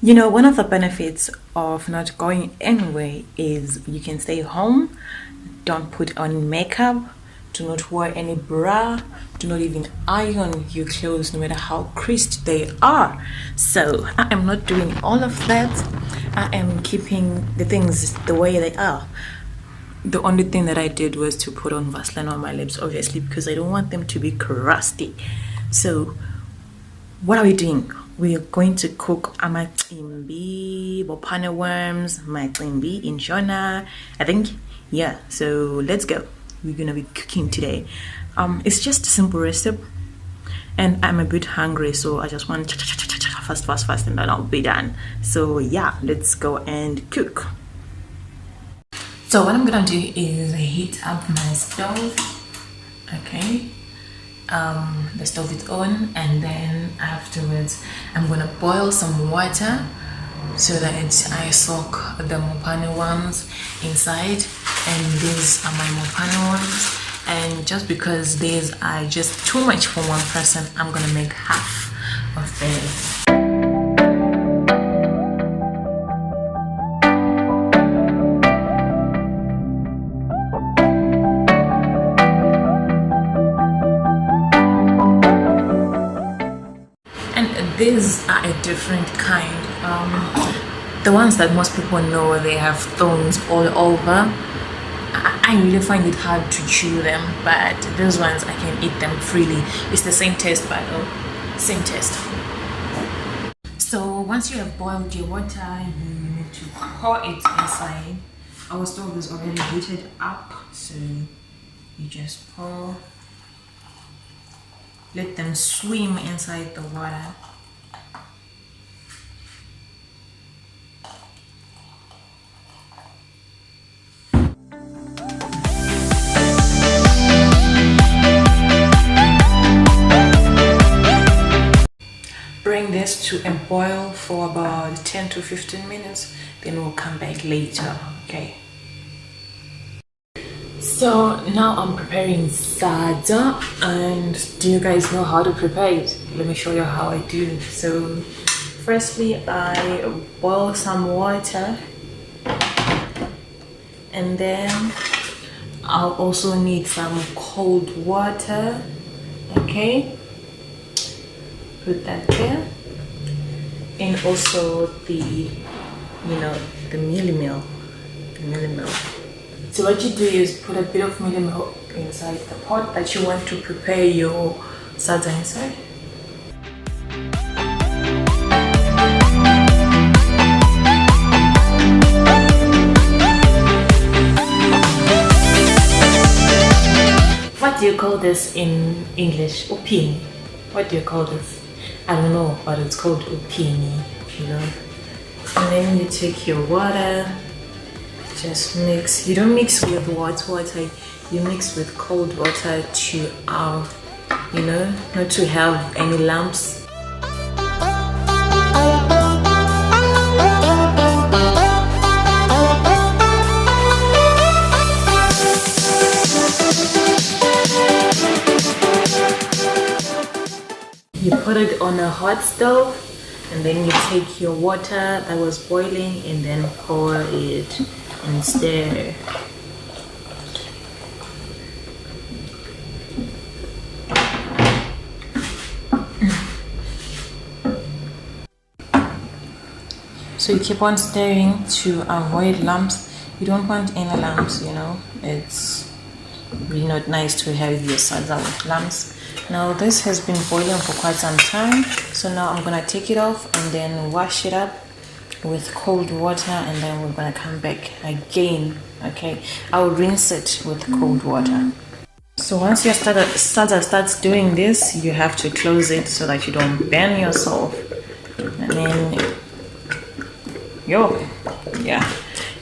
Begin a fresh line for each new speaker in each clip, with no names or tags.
You know, one of the benefits of not going anywhere is you can stay home, don't put on makeup, do not wear any bra, do not even iron your clothes no matter how creased they are. So I am not doing all of that. I am keeping the things the way they are. The only thing that I did was to put on Vaseline on my lips, obviously, because I don't want them to be crusty. So what are we doing? We're going to cook Amacimbi, Mopane worms, Amacimbi in Shona, I think. Yeah, so let's go. We're gonna be cooking today. It's just a simple recipe, and I'm a bit hungry, so I just want fast, and then I'll be done. So yeah, let's go and cook. So what I'm gonna do is heat up my stove. Okay. The stove is on, and then afterwards I'm gonna boil some water so that I soak the Mopane worms inside. And these are my Mopane worms, and just because these are just too much for one person, I'm gonna make half of these. These are a different kind. The ones that most people know, they have thorns all over. I really find it hard to chew them, but those ones I can eat them freely. It's the same taste, but same taste. So once you have boiled your water, you need to pour it inside. Our stove is already heated up, so you just pour. Let them swim inside the water. Bring this to a boil for about 10 to 15 minutes, then we'll come back later. Okay, so now I'm preparing sadza, and do you guys know how to prepare it? Let me show you how I do. So firstly, I boil some water, and then I'll also need some cold water. Okay, put that there, and also the mealie meal. So what you do is put a bit of mealie meal inside the pot that you want to prepare your sadza inside. What do you call this in English? Upini. What do you call this? I don't know, but it's called upini, you know. And then you take your water, just mix. You don't mix with hot water, you mix with cold water to not to have any lumps. You put it on a hot stove, and then you take your water that was boiling and then pour it and stir. So you keep on stirring to avoid lumps. You don't want any lumps, you know. It's really not nice to have your sadza with lumps. Now this has been boiling for quite some time, so now I'm gonna take it off and then wash it up with cold water, and then we're gonna come back again. Okay, I'll rinse it with cold water. So once your sadza starts doing this, you have to close it so that you don't burn yourself. And then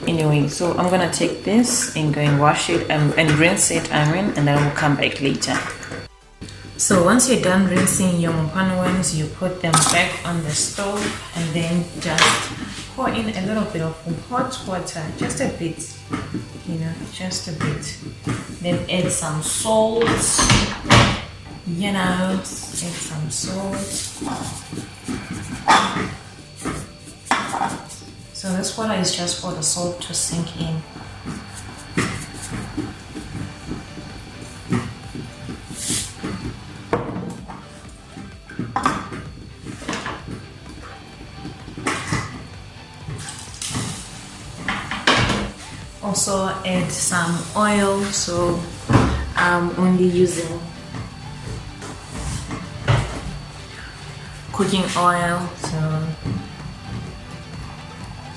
anyway, so I'm gonna take this and go and wash it and rinse it, and then we'll come back later. So once you're done rinsing your Mopane worms, you put them back on the stove, and then just pour in a little bit of hot water, just a bit, just a bit. Then add some salt, add some salt. So this water is just for the salt to sink in. Also add some oil, so I'm only using cooking oil, so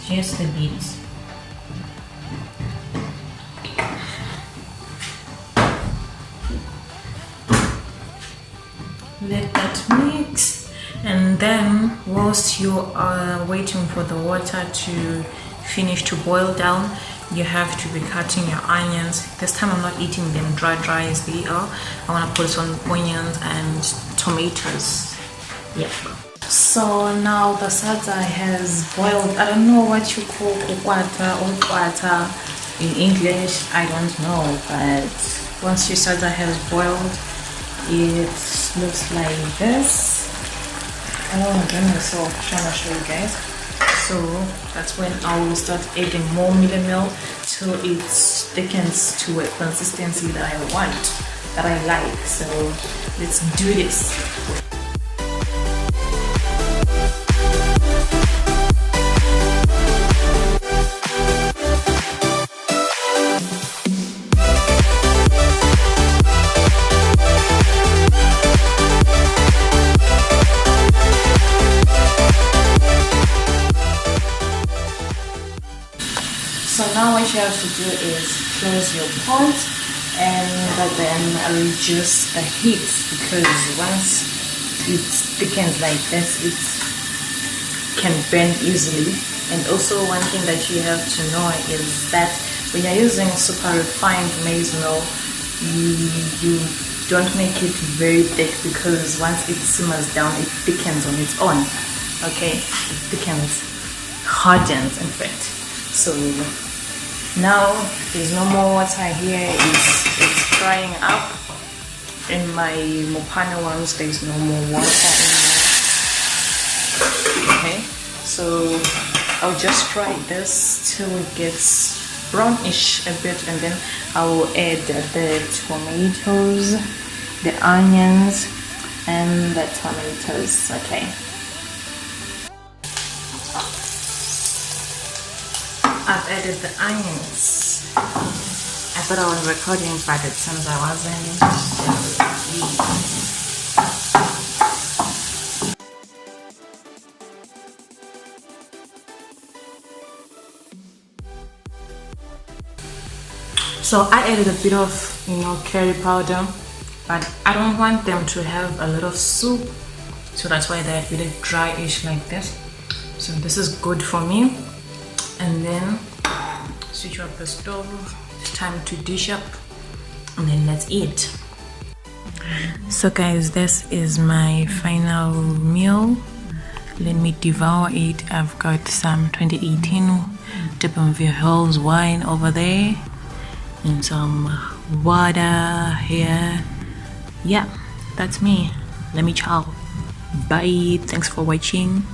just a bit. Let that mix, and then whilst you are waiting for the water to finish to boil down, you have to be cutting your onions. This time I'm not eating them dry as they are. I want to put some onions and tomatoes. Yep. So now the sadza has boiled. I don't know what you call kukwata or kwata in English. I don't know, but once your sadza has boiled, it looks like this. Oh my goodness, so I'm trying to show you guys. So that's when I will start adding more meal till it thickens to a consistency that I want, that I like. So let's do this. So now what you have to do is close your pot and then reduce the heat, because once it thickens like this, it can burn easily. And also one thing that you have to know is that when you're using super refined maize meal, you don't make it very thick, because once it simmers down, it thickens on its own. Okay, it thickens, hardens in fact. So now there's no more water here, it's drying up. In my Mopane ones, there's no more water in there. Okay, so I'll just fry this till it gets brownish a bit, and then I will add the tomatoes, the onions, and the tomatoes. Okay. I've added the onions. I thought I was recording, but it seems I wasn't. So I added a bit of, curry powder, but I don't want them to have a lot of soup, so that's why they're a bit dryish like this. So this is good for me. And then switch up the stove. It's time to dish up, and then let's eat. So guys, this is my final meal. Let me devour it. I've got some 2018 Amacimbi Hills wine over there, and some water here. Yeah, that's me. Let me chow. Bye. Thanks for watching.